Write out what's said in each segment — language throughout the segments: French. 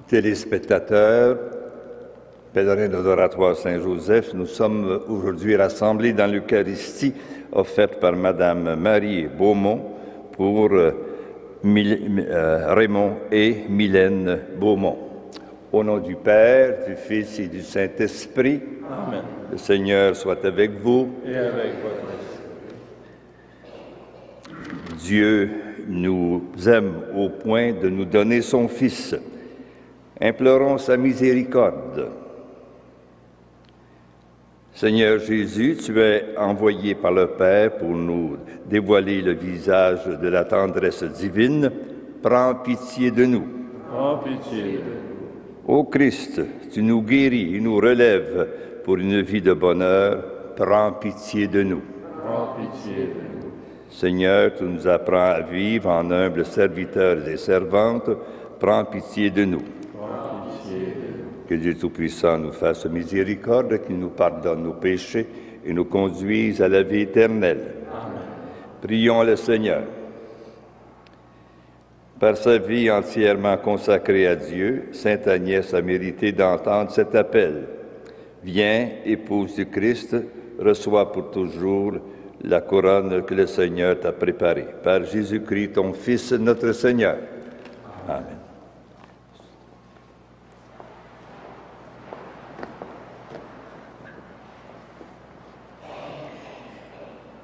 Téléspectateurs, pèlerins de l'Oratoire Saint-Joseph, nous sommes aujourd'hui rassemblés dans l'Eucharistie offerte par Madame Marie Beaumont pour Raymond et Mylène Beaumont. Au nom du Père, du Fils et du Saint-Esprit, Amen. Le Seigneur soit avec vous. Et avec votre esprit. Dieu nous aime au point de nous donner son Fils. Implorons sa miséricorde. Seigneur Jésus, tu es envoyé par le Père pour nous dévoiler le visage de la tendresse divine. Prends pitié de nous. Prends pitié de nous. Ô Christ, tu nous guéris et nous relèves pour une vie de bonheur. Prends pitié de nous. Prends pitié de nous. Seigneur, tu nous apprends à vivre en humbles serviteurs et servantes. Prends pitié de nous. Que Dieu Tout-Puissant nous fasse miséricorde, qu'il nous pardonne nos péchés et nous conduise à la vie éternelle. Amen. Prions le Seigneur. Par sa vie entièrement consacrée à Dieu, Sainte Agnès a mérité d'entendre cet appel. Viens, épouse du Christ, reçois pour toujours la couronne que le Seigneur t'a préparée. Par Jésus-Christ, ton Fils, notre Seigneur. Amen.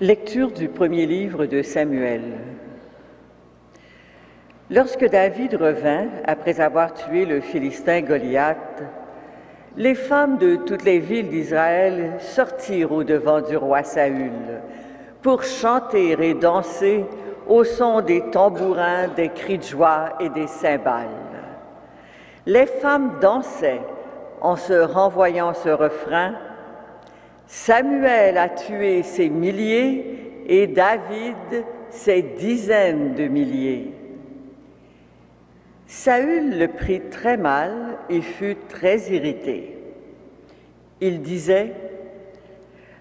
Lecture du premier livre de Samuel. Lorsque David revint, après avoir tué le Philistin Goliath, les femmes de toutes les villes d'Israël sortirent au-devant du roi Saül pour chanter et danser au son des tambourins, des cris de joie et des cymbales. Les femmes dansaient en se renvoyant ce refrain: Samuel a tué ses milliers et David ses dizaines de milliers. Saül le prit très mal et fut très irrité. Il disait: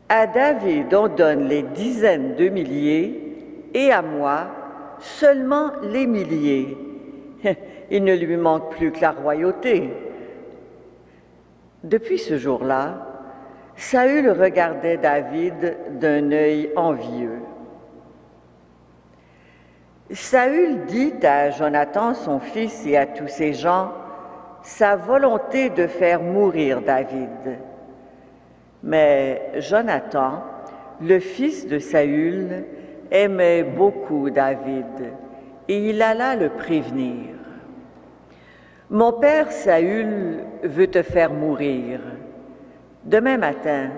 à David on donne les dizaines de milliers et à moi seulement les milliers. Il ne lui manque plus que la royauté. Depuis ce jour-là, Saül regardait David d'un œil envieux. Saül dit à Jonathan, son fils, et à tous ses gens, sa volonté de faire mourir David. Mais Jonathan, le fils de Saül, aimait beaucoup David, et il alla le prévenir. Mon père Saül veut te faire mourir. Demain matin,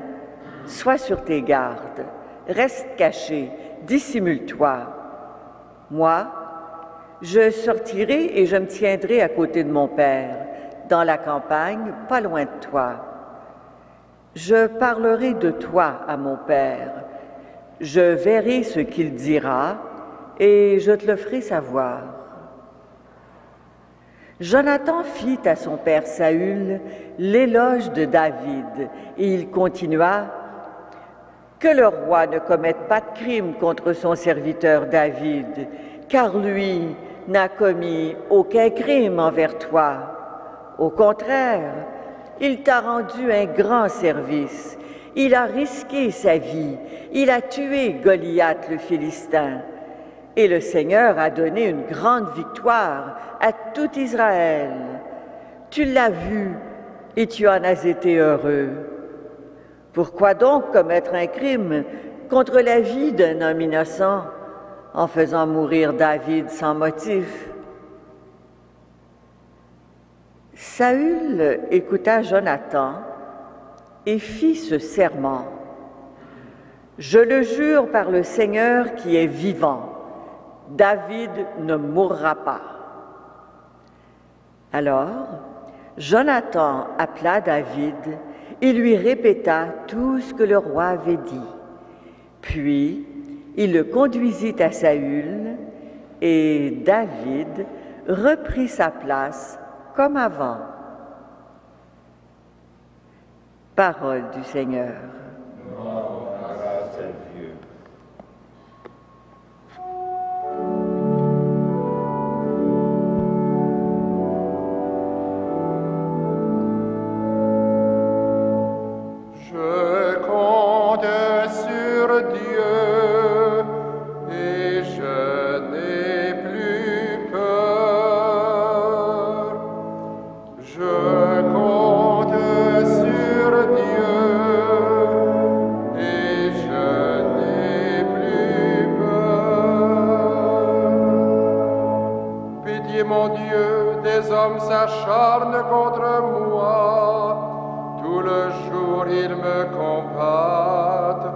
sois sur tes gardes, reste caché, dissimule-toi. Moi, je sortirai et je me tiendrai à côté de mon père, dans la campagne, pas loin de toi. Je parlerai de toi à mon père, je verrai ce qu'il dira et je te le ferai savoir. Jonathan fit à son père Saül l'éloge de David et il continua: que le roi ne commette pas de crime contre son serviteur David, car lui n'a commis aucun crime envers toi. Au contraire, il t'a rendu un grand service. Il a risqué sa vie. Il a tué Goliath le Philistin. Et le Seigneur a donné une grande victoire à tout Israël. Tu l'as vu et tu en as été heureux. Pourquoi donc commettre un crime contre la vie d'un homme innocent en faisant mourir David sans motif? Saül écouta Jonathan et fit ce serment: je le jure par le Seigneur qui est vivant, David ne mourra pas. Alors, Jonathan appela David et lui répéta tout ce que le roi avait dit. Puis, il le conduisit à Saül et David reprit sa place comme avant. Parole du Seigneur. Grâce à Dieu. Et mon Dieu, des hommes s'acharnent contre moi. Tout le jour, ils me combattent.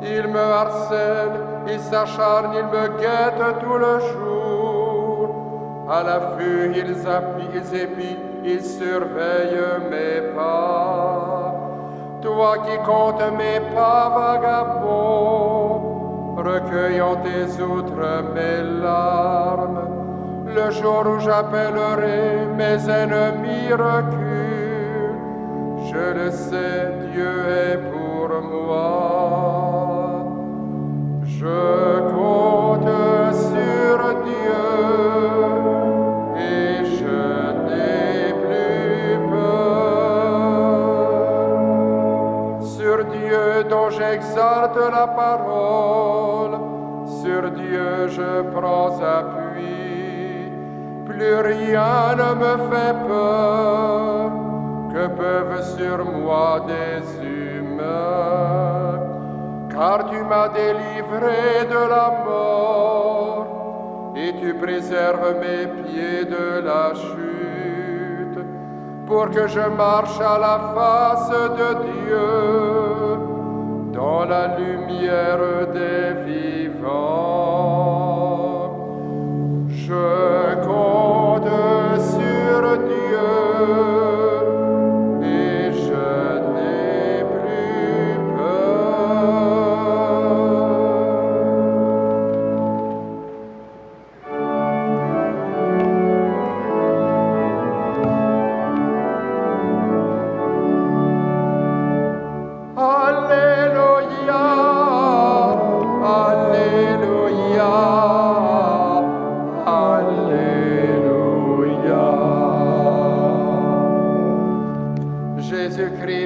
Ils me harcèlent, ils s'acharnent, ils me guettent tout le jour. À l'affût, ils épient, ils surveillent mes pas. Toi qui comptes mes pas, vagabond, recueillant tes outres mes larmes, le jour où j'appellerai, mes ennemis reculent. Je le sais, Dieu est pour moi. Je compte sur Dieu et je n'ai plus peur. Sur Dieu dont j'exalte la parole, sur Dieu je prends appui. Plus rien ne me fait peur, que peuvent sur moi des humains. Car tu m'as délivré de la mort, et tu préserves mes pieds de la chute, pour que je marche à la face de Dieu, dans la lumière des vivants. Je compte sur Dieu.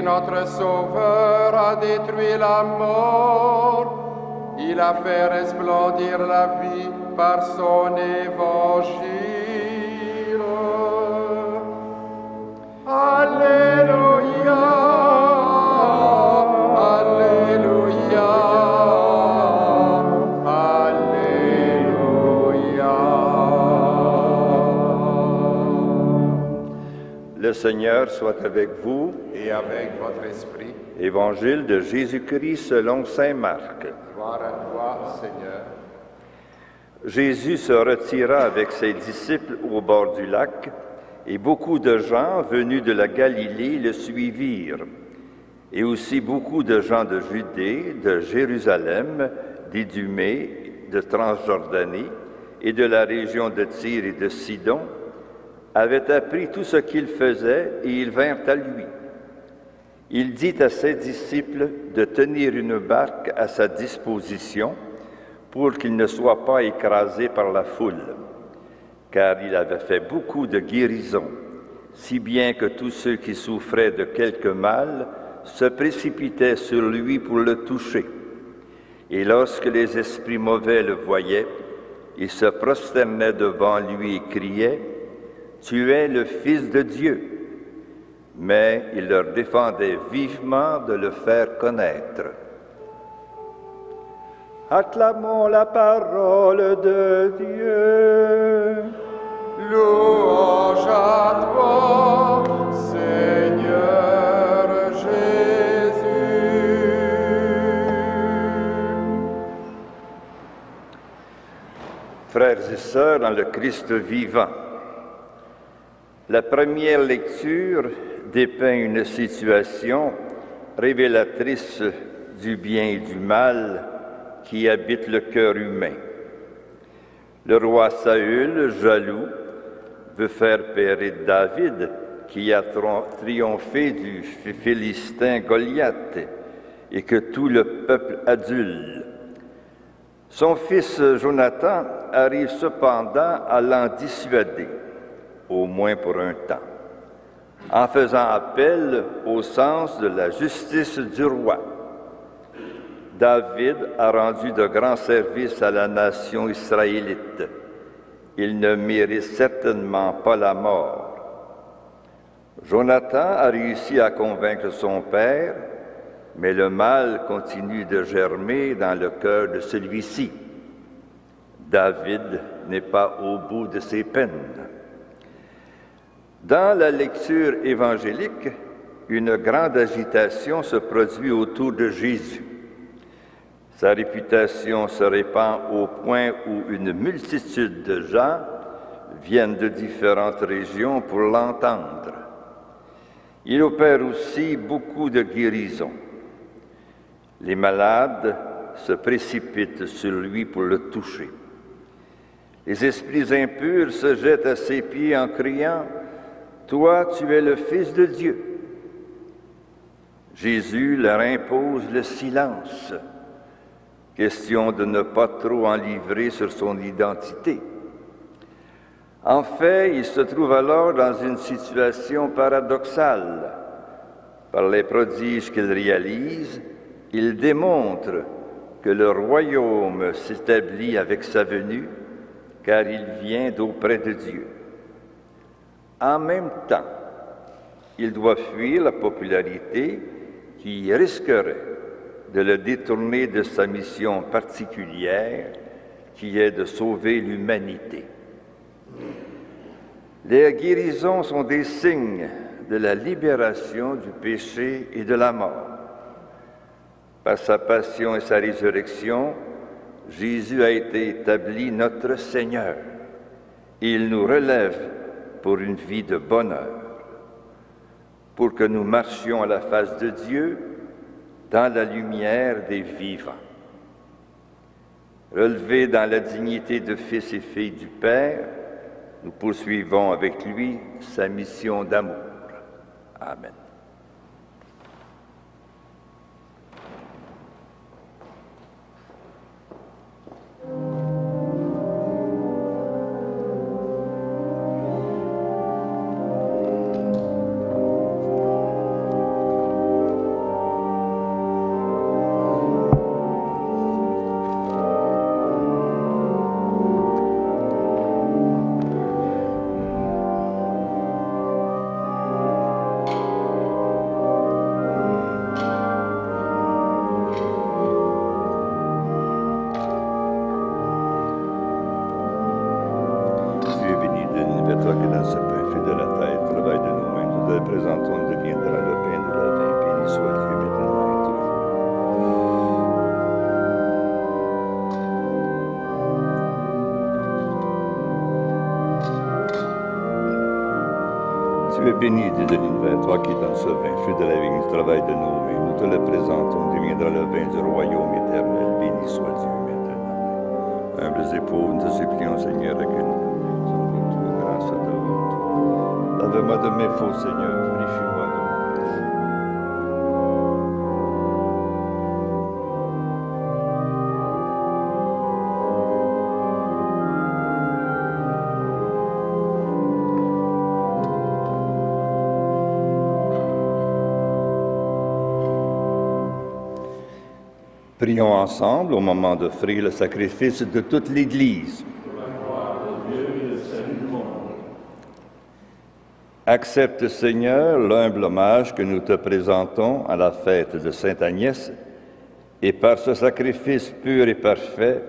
Notre Sauveur a détruit la mort, il a fait resplendir la vie par son évangile. Alléluia, Alléluia, Alléluia. Le Seigneur soit avec vous. Et avec votre esprit. Évangile de Jésus-Christ selon saint Marc. Gloire à toi, Seigneur. Jésus se retira avec ses disciples au bord du lac, et beaucoup de gens venus de la Galilée le suivirent, et aussi beaucoup de gens de Judée, de Jérusalem, d'Idumée, de Transjordanie et de la région de Tyr et de Sidon, avaient appris tout ce qu'il faisait, et ils vinrent à lui. Il dit à ses disciples de tenir une barque à sa disposition pour qu'il ne soit pas écrasé par la foule, car il avait fait beaucoup de guérisons, si bien que tous ceux qui souffraient de quelque mal se précipitaient sur lui pour le toucher. Et lorsque les esprits mauvais le voyaient, ils se prosternaient devant lui et criaient « Tu es le Fils de Dieu !» Mais il leur défendait vivement de le faire connaître. Acclamons la parole de Dieu. Louange à toi, Seigneur Jésus. Frères et sœurs dans le Christ vivant, la première lecture dépeint une situation révélatrice du bien et du mal qui habite le cœur humain. Le roi Saül, jaloux, veut faire périr David, qui a triomphé du Philistin Goliath, et que tout le peuple adule. Son fils Jonathan arrive cependant à l'en dissuader, au moins pour un temps, en faisant appel au sens de la justice du roi. David a rendu de grands services à la nation israélite. Il ne mérite certainement pas la mort. Jonathan a réussi à convaincre son père, mais le mal continue de germer dans le cœur de celui-ci. David n'est pas au bout de ses peines. Dans la lecture évangélique, une grande agitation se produit autour de Jésus. Sa réputation se répand au point où une multitude de gens viennent de différentes régions pour l'entendre. Il opère aussi beaucoup de guérisons. Les malades se précipitent sur lui pour le toucher. Les esprits impurs se jettent à ses pieds en criant « Toi, tu es le Fils de Dieu ». Jésus leur impose le silence, question de ne pas trop en livrer sur son identité. En fait, il se trouve alors dans une situation paradoxale. Par les prodiges qu'il réalise, il démontre que le royaume s'établit avec sa venue, car il vient d'auprès de Dieu. En même temps, il doit fuir la popularité qui risquerait de le détourner de sa mission particulière, qui est de sauver l'humanité. Les guérisons sont des signes de la libération du péché et de la mort. Par sa passion et sa résurrection, Jésus a été établi notre Seigneur. Il nous relève pour une vie de bonheur, pour que nous marchions à la face de Dieu dans la lumière des vivants. Relevés dans la dignité de fils et filles du Père, nous poursuivons avec lui sa mission d'amour. Amen. Béni de l'univers, toi qui donnes ce vin, fruit de la vigne, du travail de nos mains. Nous te le présentons, deviendra le vin du royaume éternel. Béni soit Dieu maintenant. Humbles et pauvres, nous te supplions, Seigneur, que nous sommes toute grâce devant toi. Lave-moi de mes faux, Seigneur, purifie-moi de mon péché. Prions ensemble au moment d'offrir le sacrifice de toute l'Église. Accepte, Seigneur, l'humble hommage que nous te présentons à la fête de Sainte Agnès, et par ce sacrifice pur et parfait,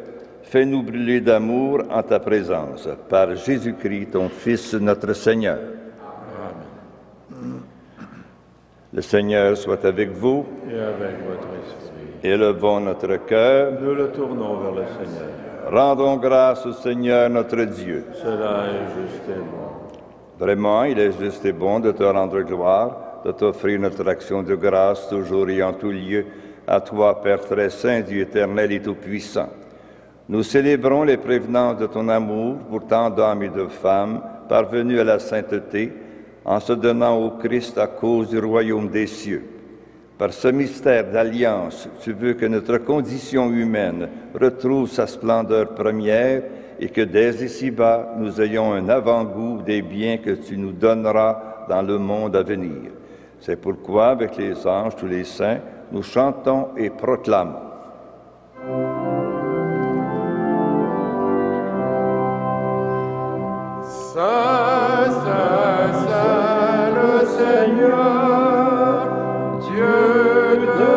fais-nous brûler d'amour en ta présence, par Jésus-Christ, ton Fils, notre Seigneur. Amen. Le Seigneur soit avec vous. Et avec votre esprit. Élevons notre cœur. Nous le tournons vers le Seigneur. Rendons grâce au Seigneur notre Dieu. Cela est juste et bon. Vraiment, il est juste et bon de te rendre gloire, de t'offrir notre action de grâce toujours et en tout lieu, à toi, Père très saint, Dieu éternel et tout-puissant. Nous célébrons les prévenances de ton amour pour tant d'hommes et de femmes parvenus à la sainteté, en se donnant au Christ à cause du royaume des cieux. Par ce mystère d'alliance, tu veux que notre condition humaine retrouve sa splendeur première et que dès ici-bas, nous ayons un avant-goût des biens que tu nous donneras dans le monde à venir. C'est pourquoi, avec les anges, tous les saints, nous chantons et proclamons. Saint, Saint, Saint, le Seigneur, Dieu de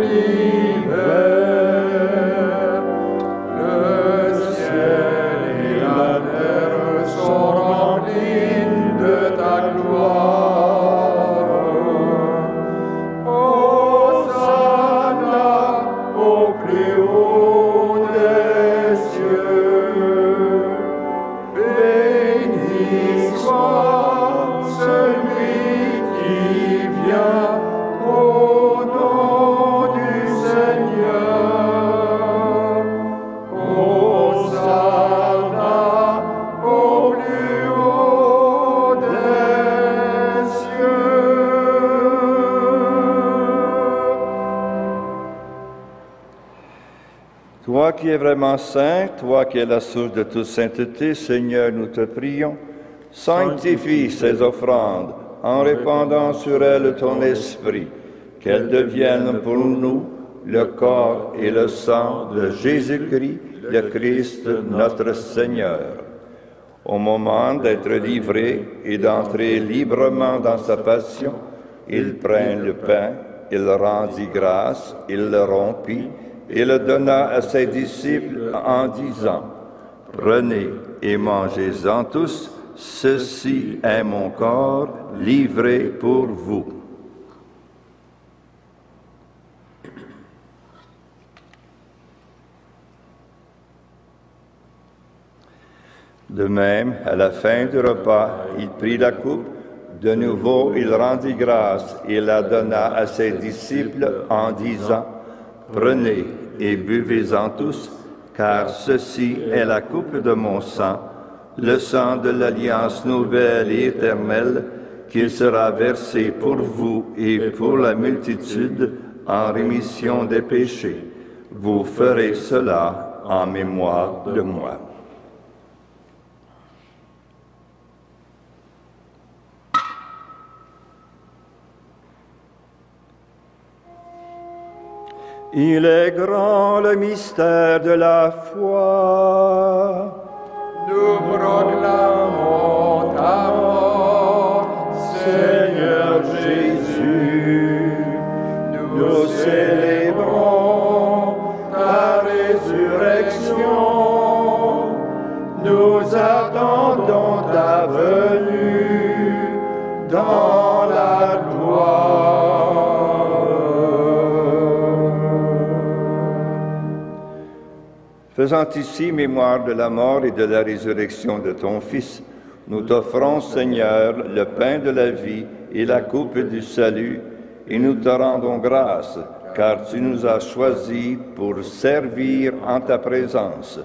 l'univers, le ciel et la terre sont remplis Toi qui es vraiment saint, toi qui es la source de toute sainteté, Seigneur, nous te prions, sanctifie ces offrandes en répandant sur elles ton esprit, qu'elles deviennent pour nous le corps et le sang de Jésus-Christ, le Christ notre Seigneur. Au moment d'être livré et d'entrer librement dans sa passion, il prit le pain, il rendit grâce, il le rompit et le donna à ses disciples en disant, « Prenez et mangez-en tous, ceci est mon corps livré pour vous. » De même, à la fin du repas, il prit la coupe. De nouveau, il rendit grâce et la donna à ses disciples en disant, « Prenez et buvez-en tous, car ceci est la coupe de mon sang, le sang de l'alliance nouvelle et éternelle, qui sera versé pour vous et pour la multitude en rémission des péchés. Vous ferez cela en mémoire de moi. » Il est grand le mystère de la foi. Nous proclamons ta mort, Seigneur Jésus. Nous célébrons ta résurrection. Nous attendons ta venue dans la gloire. Faisant ici mémoire de la mort et de la résurrection de ton Fils, nous t'offrons, Seigneur, le pain de la vie et la coupe du salut, et nous te rendons grâce, car tu nous as choisis pour servir en ta présence.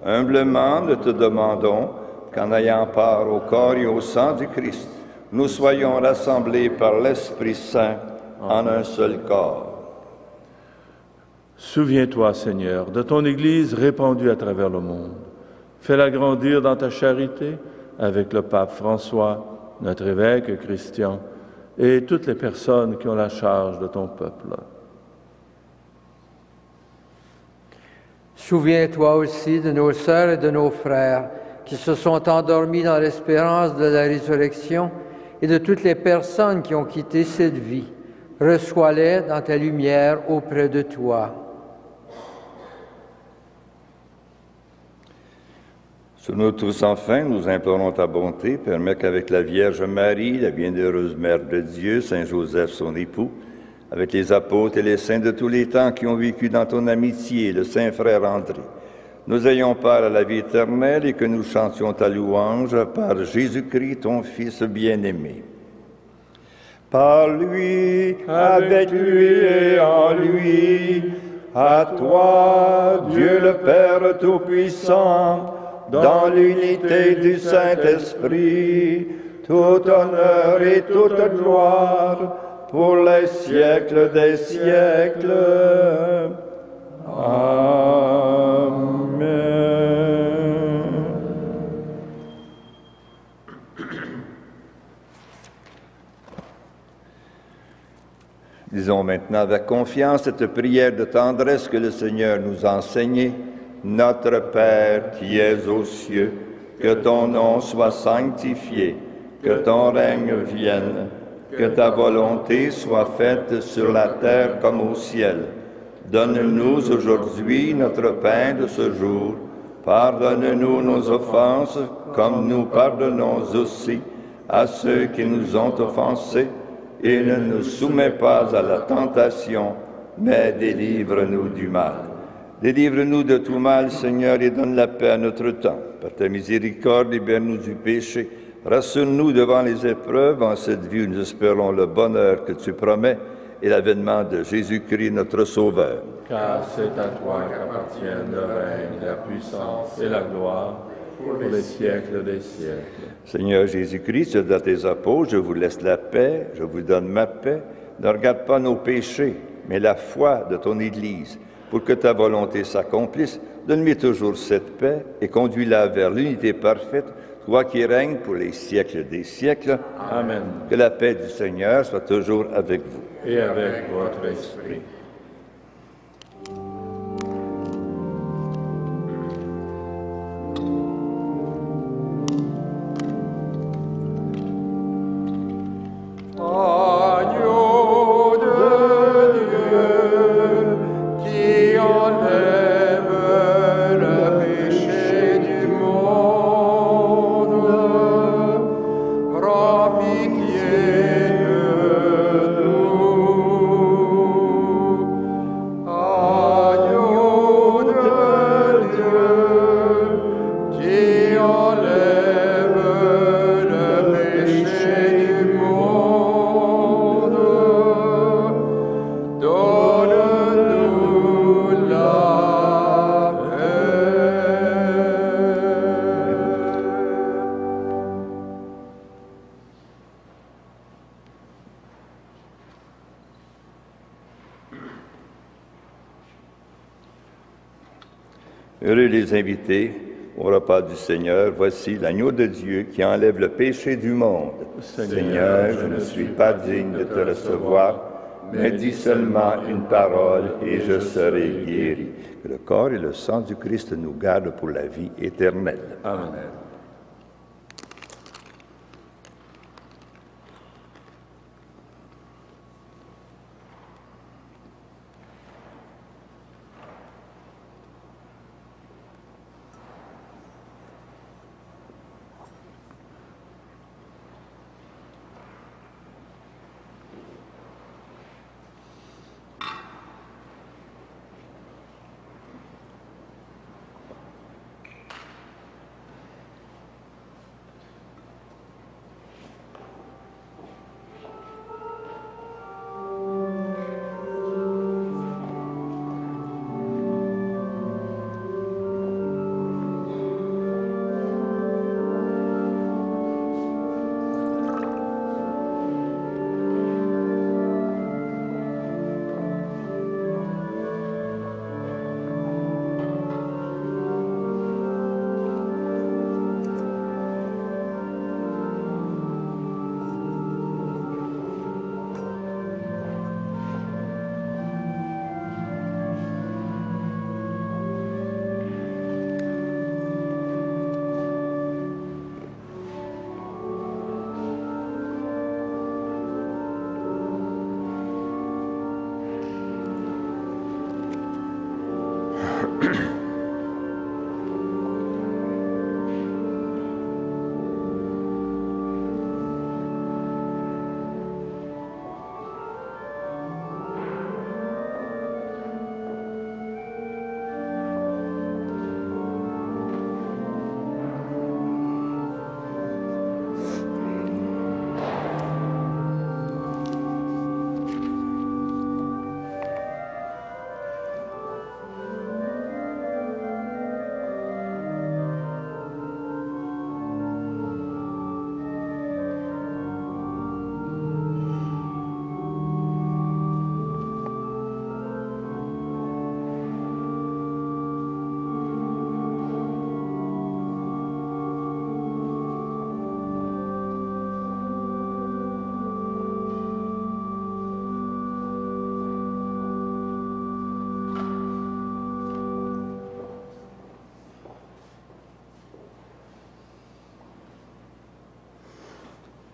Humblement, nous te demandons qu'en ayant part au corps et au sang du Christ, nous soyons rassemblés par l'Esprit Saint en un seul corps. Souviens-toi, Seigneur, de ton Église répandue à travers le monde. Fais-la grandir dans ta charité avec le pape François, notre évêque Christian, et toutes les personnes qui ont la charge de ton peuple. Souviens-toi aussi de nos sœurs et de nos frères qui se sont endormis dans l'espérance de la résurrection et de toutes les personnes qui ont quitté cette vie. Reçois-les dans ta lumière auprès de toi. Sur nous tous, enfin, nous implorons ta bonté. Permets qu'avec la Vierge Marie, la bienheureuse Mère de Dieu, Saint Joseph, son époux, avec les apôtres et les saints de tous les temps qui ont vécu dans ton amitié, le Saint Frère André, nous ayons part à la vie éternelle et que nous chantions ta louange par Jésus-Christ, ton Fils bien-aimé. Par lui, avec lui et en lui, à toi, Dieu le Père Tout-Puissant, dans l'unité du Saint-Esprit, tout honneur et toute gloire pour les siècles des siècles. Amen. Disons maintenant avec confiance cette prière de tendresse que le Seigneur nous a enseignée. Notre Père qui es aux cieux, que ton nom soit sanctifié, que ton règne vienne, que ta volonté soit faite sur la terre comme au ciel. Donne-nous aujourd'hui notre pain de ce jour. Pardonne-nous nos offenses, comme nous pardonnons aussi à ceux qui nous ont offensés, et ne nous soumets pas à la tentation, mais délivre-nous du mal. Délivre-nous de tout mal, Seigneur, et donne la paix à notre temps. Par ta miséricorde, libère-nous du péché. Rassure-nous devant les épreuves. En cette vie, nous espérons le bonheur que tu promets et l'avènement de Jésus-Christ, notre Sauveur. Car c'est à toi qu'appartiennent le règne, la puissance et la gloire pour les siècles des siècles. Seigneur Jésus-Christ, tu dis à tes apôtres, je vous laisse la paix, je vous donne ma paix. Ne regarde pas nos péchés, mais la foi de ton Église. pour que ta volonté s'accomplisse. Donne-lui toujours cette paix et conduis-la vers l'unité parfaite, toi qui règnes pour les siècles des siècles. Amen. Que la paix du Seigneur soit toujours avec vous. Et avec votre esprit. Agneau de Dieu, qui enlève le péché du monde, prends pitié de nous. Agneau de Dieu, qui enlève le péché du monde, donne-nous la paix. Heureux les invités au repas du Seigneur. Voici l'agneau de Dieu qui enlève le péché du monde. Seigneur, je ne suis pas digne de te recevoir, mais dis seulement une parole et je serai guéri. Que le corps et le sang du Christ nous gardent pour la vie éternelle. Amen.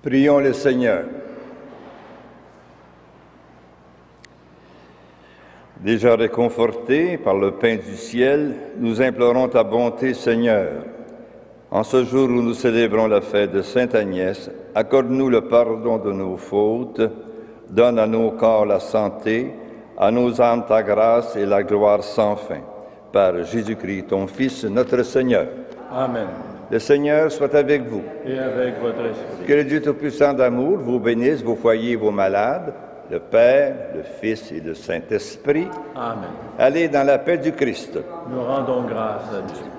Prions le Seigneur. Déjà réconfortés par le pain du ciel, nous implorons ta bonté, Seigneur. En ce jour où nous célébrons la fête de Sainte Agnès, accorde-nous le pardon de nos fautes, donne à nos corps la santé, à nos âmes ta grâce et la gloire sans fin. Par Jésus-Christ, ton Fils, notre Seigneur. Amen. Le Seigneur soit avec vous. Et avec votre esprit. Que le Dieu Tout-Puissant d'amour vous bénisse, vos foyers et vos malades, le Père, le Fils et le Saint-Esprit. Amen. Allez dans la paix du Christ. Nous rendons grâce à Dieu.